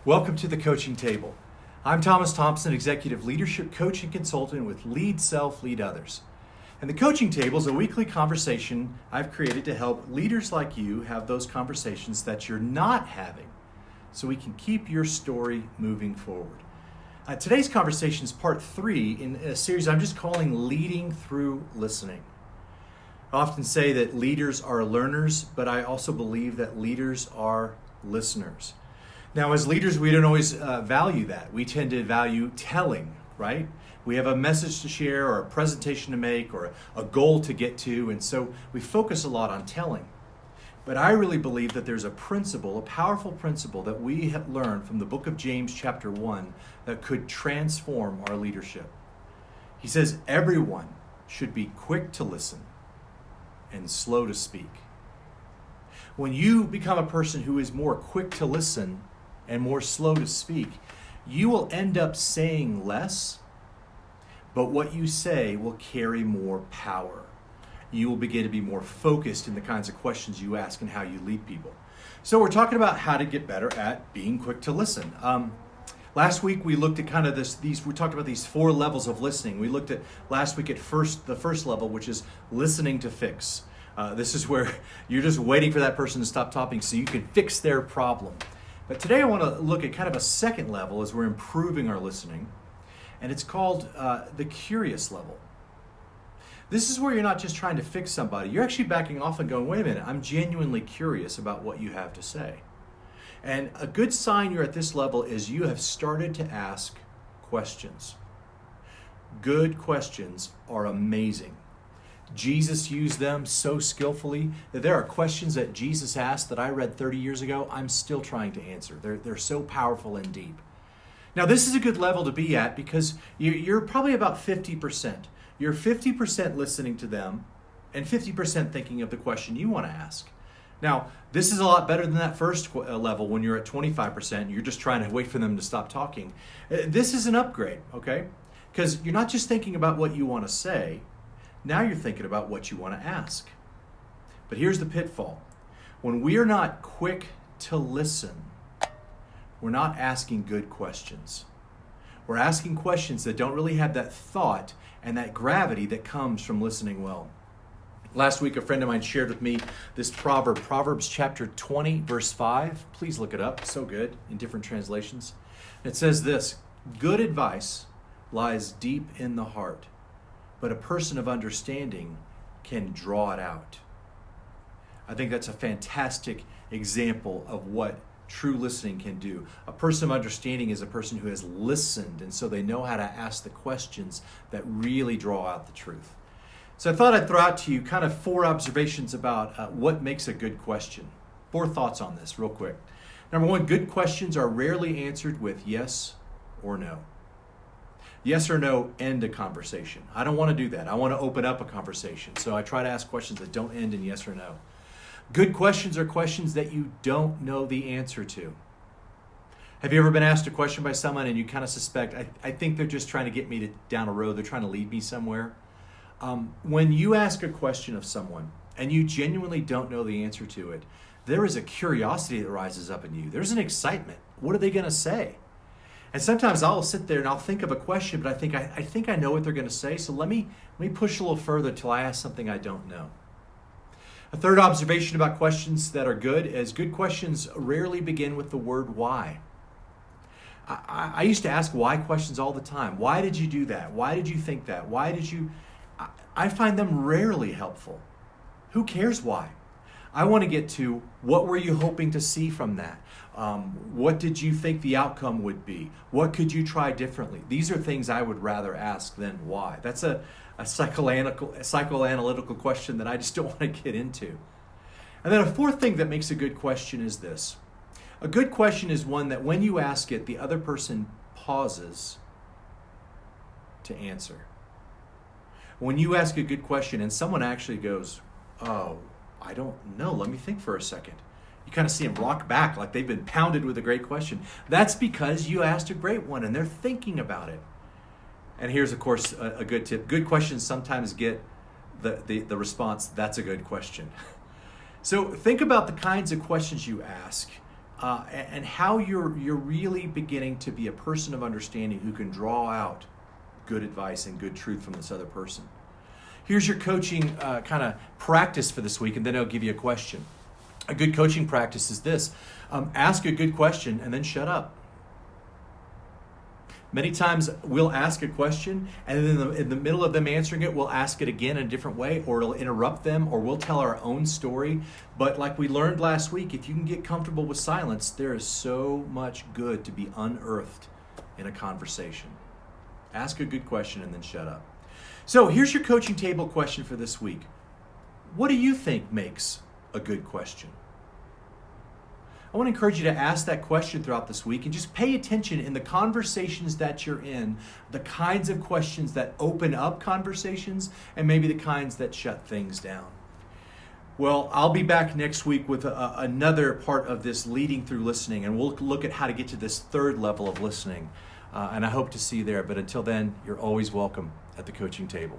Welcome to the Coaching Table. I'm Thomas Thompson, Executive Leadership Coach and Consultant with Lead Self, Lead Others. And the Coaching Table is a weekly conversation I've created to help leaders like you have those conversations that you're not having so we can keep your story moving forward. Today's conversation is part 3 in a series I'm just calling Leading Through Listening. I often say that leaders are learners, but I also believe that leaders are listeners. Now, as leaders, we don't always value that. We tend to value telling, right? We have a message to share or a presentation to make or a goal to get to, and so we focus a lot on telling. But I really believe that there's a principle, a powerful principle that we have learned from the book of James chapter 1 that could transform our leadership. He says everyone should be quick to listen and slow to speak. When you become a person who is more quick to listen and more slow to speak, you will end up saying less, but what you say will carry more power. You will begin to be more focused in the kinds of questions you ask and how you lead people. So we're talking about how to get better at being quick to listen. Last week we looked at kind of we talked about these 4 levels of listening. We looked at last week at the first level, which is listening to fix. This is where you're just waiting for that person to stop talking so you can fix their problem. But today I want to look at kind of a second level as we're improving our listening, and it's called the curious level. This is where you're not just trying to fix somebody, you're actually backing off and going, wait a minute, I'm genuinely curious about what you have to say. And a good sign you're at this level is you have started to ask questions. Good questions are amazing. Jesus used them so skillfully that there are questions that Jesus asked that I read 30 years ago I'm still trying to answer. They're so powerful and deep. Now this is a good level to be at because you're probably about 50%. You're 50% listening to them and 50% thinking of the question you want to ask. Now this is a lot better than that first level when you're at 25%. You're just trying to wait for them to stop talking. This is an upgrade, okay? Because you're not just thinking about what you want to say. Now you're thinking about what you want to ask. But here's the pitfall. When we're not quick to listen, we're not asking good questions. We're asking questions that don't really have that thought and that gravity that comes from listening well. Last week, a friend of mine shared with me this proverb, Proverbs chapter 20, verse 5. Please look it up. It's so good in different translations. It says this: good advice lies deep in the heart, but a person of understanding can draw it out. I think that's a fantastic example of what true listening can do. A person of understanding is a person who has listened, and so they know how to ask the questions that really draw out the truth. So I thought I'd throw out to you kind of 4 observations about what makes a good question. 4 thoughts on this real quick. Number 1, good questions are rarely answered with yes or no. Yes or no end a conversation. I don't want to do that. I want to open up a conversation. So I try to ask questions that don't end in yes or no. Good questions are questions that you don't know the answer to. Have you ever been asked a question by someone and you kind of suspect, I think they're just trying to get me down a road. They're trying to lead me somewhere. When you ask a question of someone and you genuinely don't know the answer to it, there is a curiosity that rises up in you. There's an excitement. What are they going to say? And sometimes I'll sit there and I'll think of a question, but I think I know what they're going to say. So let me push a little further till I ask something I don't know. A third observation about questions that are good is good questions rarely begin with the word why. I used to ask why questions all the time. Why did you do that? Why did you think that? Why did you? I find them rarely helpful. Who cares why? I want to get to what were you hoping to see from that? What did you think the outcome would be? What could you try differently? These are things I would rather ask than why. That's a psychoanalytical question that I just don't want to get into. And then a 4th thing that makes a good question is this. A good question is one that when you ask it, the other person pauses to answer. When you ask a good question and someone actually goes, oh, I don't know, let me think for a second. You kind of see them rock back like they've been pounded with a great question. That's because you asked a great one and they're thinking about it. And here's, of course, a good tip. Good questions sometimes get the response, that's a good question. So think about the kinds of questions you ask and how you're really beginning to be a person of understanding who can draw out good advice and good truth from this other person. Here's your coaching kind of practice for this week, and then I'll give you a question. A good coaching practice is this. Ask a good question and then shut up. Many times we'll ask a question, and then in the middle of them answering it, we'll ask it again in a different way, or it'll interrupt them, or we'll tell our own story. But like we learned last week, if you can get comfortable with silence, there is so much good to be unearthed in a conversation. Ask a good question and then shut up. So here's your coaching table question for this week. What do you think makes a good question? I want to encourage you to ask that question throughout this week and just pay attention in the conversations that you're in, the kinds of questions that open up conversations and maybe the kinds that shut things down. Well, I'll be back next week with another part of this leading through listening, and we'll look at how to get to this third level of listening. And I hope to see you there. But until then, you're always welcome at the coaching table.